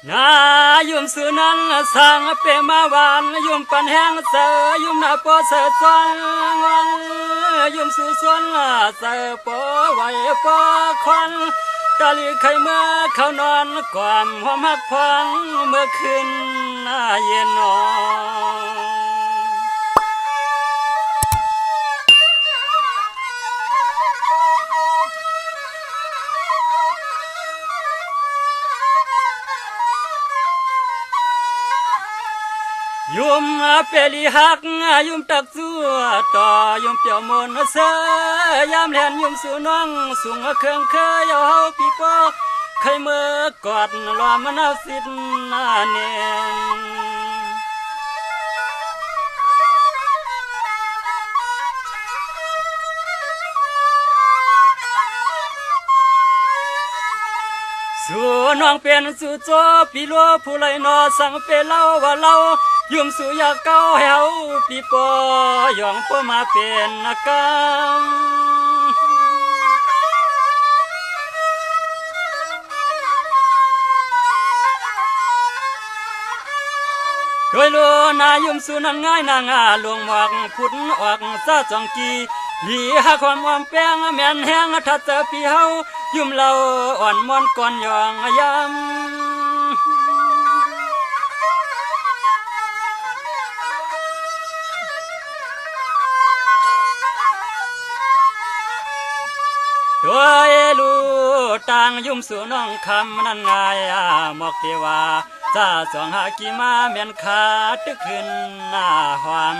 นายุมสุนันสังเปมาวานยุมปันแห้งเสยยุมนาปอเสยจวนยุมสุสวนเสยปอไหวปอควันกะลีไข่เมื่อเขานอนความหอมหักพองเมื่อคืนเย็นนอนยุมเปรีหักยุมตักซัวต่อยุมเปียวมนเสยามแลนยุมสู่น้องสูงเครื่องเคยเอาเฮาปีปอใครเมื่อกอดล้อมมันเอาสิทเนสู่น้องเป็นสู่โจปีลัวผู้ไหลนอสั่งเปเล่าว่าเล่ายุมสู่อยากเก้าเฮาปีปอยองปอมาเป็นกันโดยลัวนายุมสู่นั้นง่ายนางาลวงหมอกพุดออกซาจองกีหลีหาความอ่อนแป้งแม่นแห้งถ้าเจอปีเฮายุมเราอ่อนมอนก่อนยองยำด้วยลูต่างยุ่มสู่น้องคำนั้นง่ายหมอกเทวาจ้าสองหากีมาเมียนขาตึกขึ้นหน้าหวาม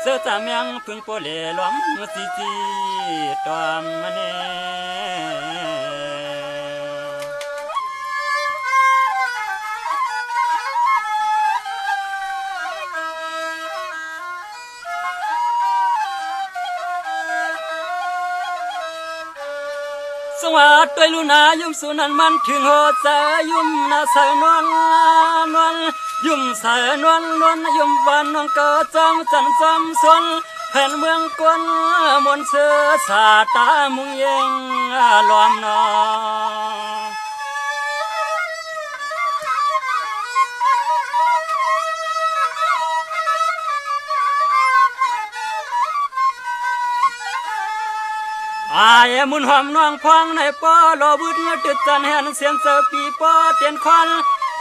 เสื้อจาเมียงพึ่งโปเลล้อมจีจีตอมเนสวัสดิ์ด้วยลูนายุ่มสุนันมันถึงโหดเสยยุ่มนาเสยนวลยุ่มเสยนวลยุ่มวันน้องเกิดจอมจันจอมสนแผ่นเมืองกวนมนเสือสาตามุงเยงล้อมนออายมุนหอมน้องพองในปอรอบุญตึกจันแหนเสียงเสือปีปอเตียนควัน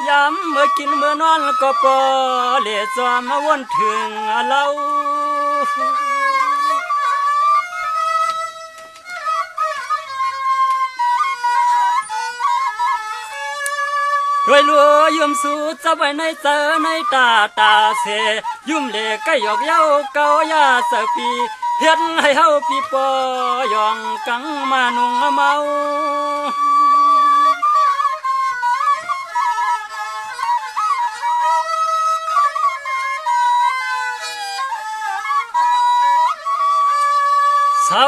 ย้ำเมื่อกินเมื่อนอนก็ปอเล่จอมวนถึงเราด้วยลัวยุ่มสูดจะไว้ในเจอในตาเสยุ่มเล่ก็หยอกเย้าเกายาเสือปีเฮ็ดให้เฮาปีปอยองกังมานุ่งเมาเศร้า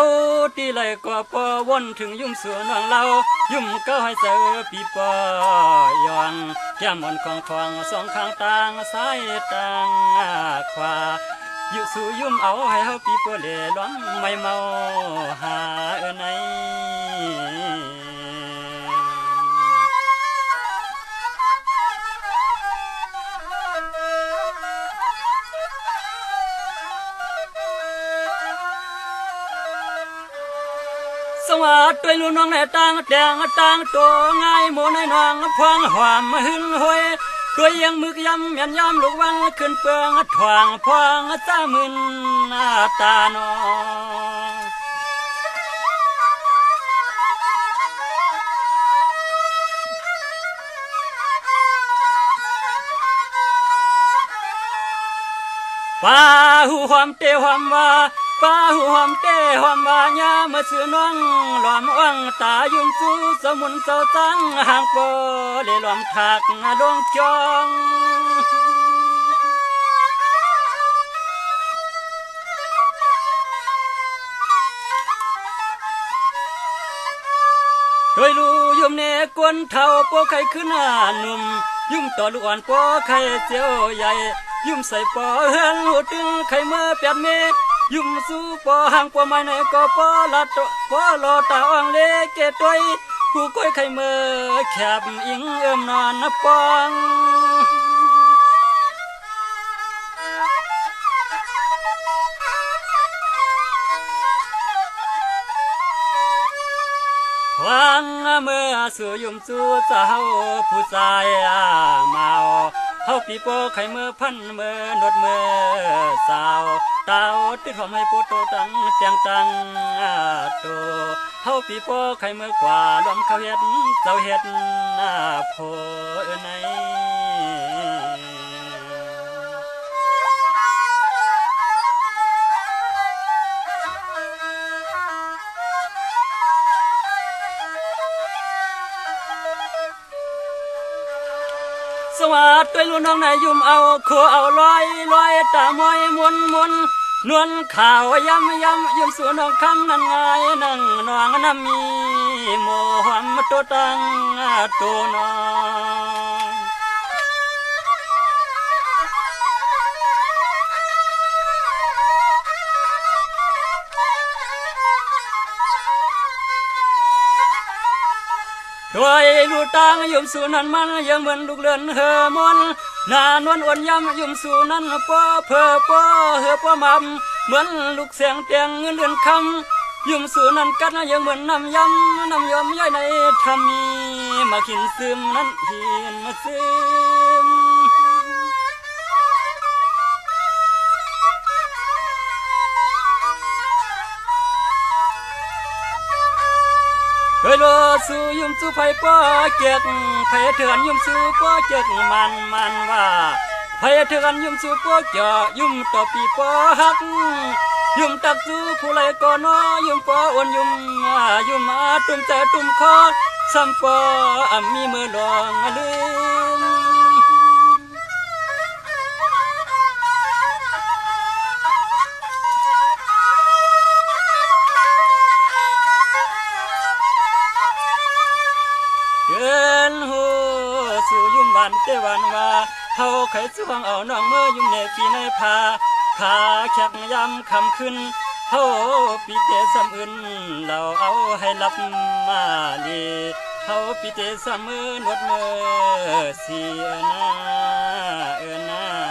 ที่ไหลก็ปอวนถึงยุ่มสวนน้องเรายุ่มก็ให้เจอปีปอยองแก้มมนของทองสองข้างต่างสายต่างขวาอยู่สู่ยุ่มเอาให้เฮาปีโปเล่ล้อมไม่เมาหาไหนสวัสดิ์ด้วยลูน้องในต่างแดงต่างตัวง่ายโมในน้องพวงหวามหึนหวยด้วยยังมึกยำยันยำลูกวังขึ้นเปืองทวงพวงจ้ามึนตาโนป้าหูความเตความว่าป้าหูความเตความว่าญามาซื้อน้องหลอมอ่างตายุ่มสู้สมุนเจ้าจังห่างโปเลหลอมถักดวงจองโดยลูยุ่มเนกวนเท่าโปไข่ขึ้นหนุ่มยุ่มต่อลูกอ่อนโปไข่เจียวใหญ่ยุ่มใส่ปอเฮือนหูตึงไข่เมื่อเปียดเม ยุ่มสู้ปอหางปอไม้ในก็ปอละตปอลอตาอ่างเล็กเกตวยผู้ก้อยไข่เมื่อแคบอิงเอิ่มนอนนะปองวังเมื่อสู่ยุ่มสู่เจ้าผู้ชายเมาเฮาปีโป้ไข่เมื่อพันเมื่อนดเมื่อสาวเต้าติดหอมให้โปโตตังเตียงตังโตเฮาปีโป้ไข่เมื่อกว่าล้อมเขาเฮ็ดเจ้าเฮ็ดโพในสวัสดีลูกน้องนายยุ่มเอาโคเอาลอยตามอยมวนนวลข่าวยำยุ่มสู่น้องคำนั่นไงนั่งนองน้ำมีโมหวมตัวตังตัวน้องด้วยลูกตังยุ่มสู่นั้นมันยังเหมือนลูกเรือนเฮมนนานวลอ่อนย้ำยุ่มสู่นั้นป้อเพอป้อเฮป้อมัมเหมือนลูกเสียงเตียงเงินเดือนคำยุ่มสู่นั้นกันยังเหมือนน้ำยำย่อยในทำมีมาขินซึมนั้นหินมาซึมเฮ้ยโลสู่ยุ่มสู่ไผ่ป้อเกียกไผ่เถื่อนยุ่มสู่ป้อเกียกมันว่าไผ่เถื่อนยุ่มสู่ป้อเกียยุ่มต่อปีป้อหักยุ่มตักสู่ผู้ไรก่อนอยุ่มป้ออ้วนยุ่มมาตุ้มใจตุ้มคอซ้ำป้อมีมือลองลืมสู่ยุ่มวันเตวันว่าเฮาไขสวงเอาน้องเมื่อยุ่มเนปีในพาขาแขกยำคำขึ้นเฮาปีเตสำอื่นเราเอาให้ลับมาลีเฮาปีเตสำมือนวดมือเสียนา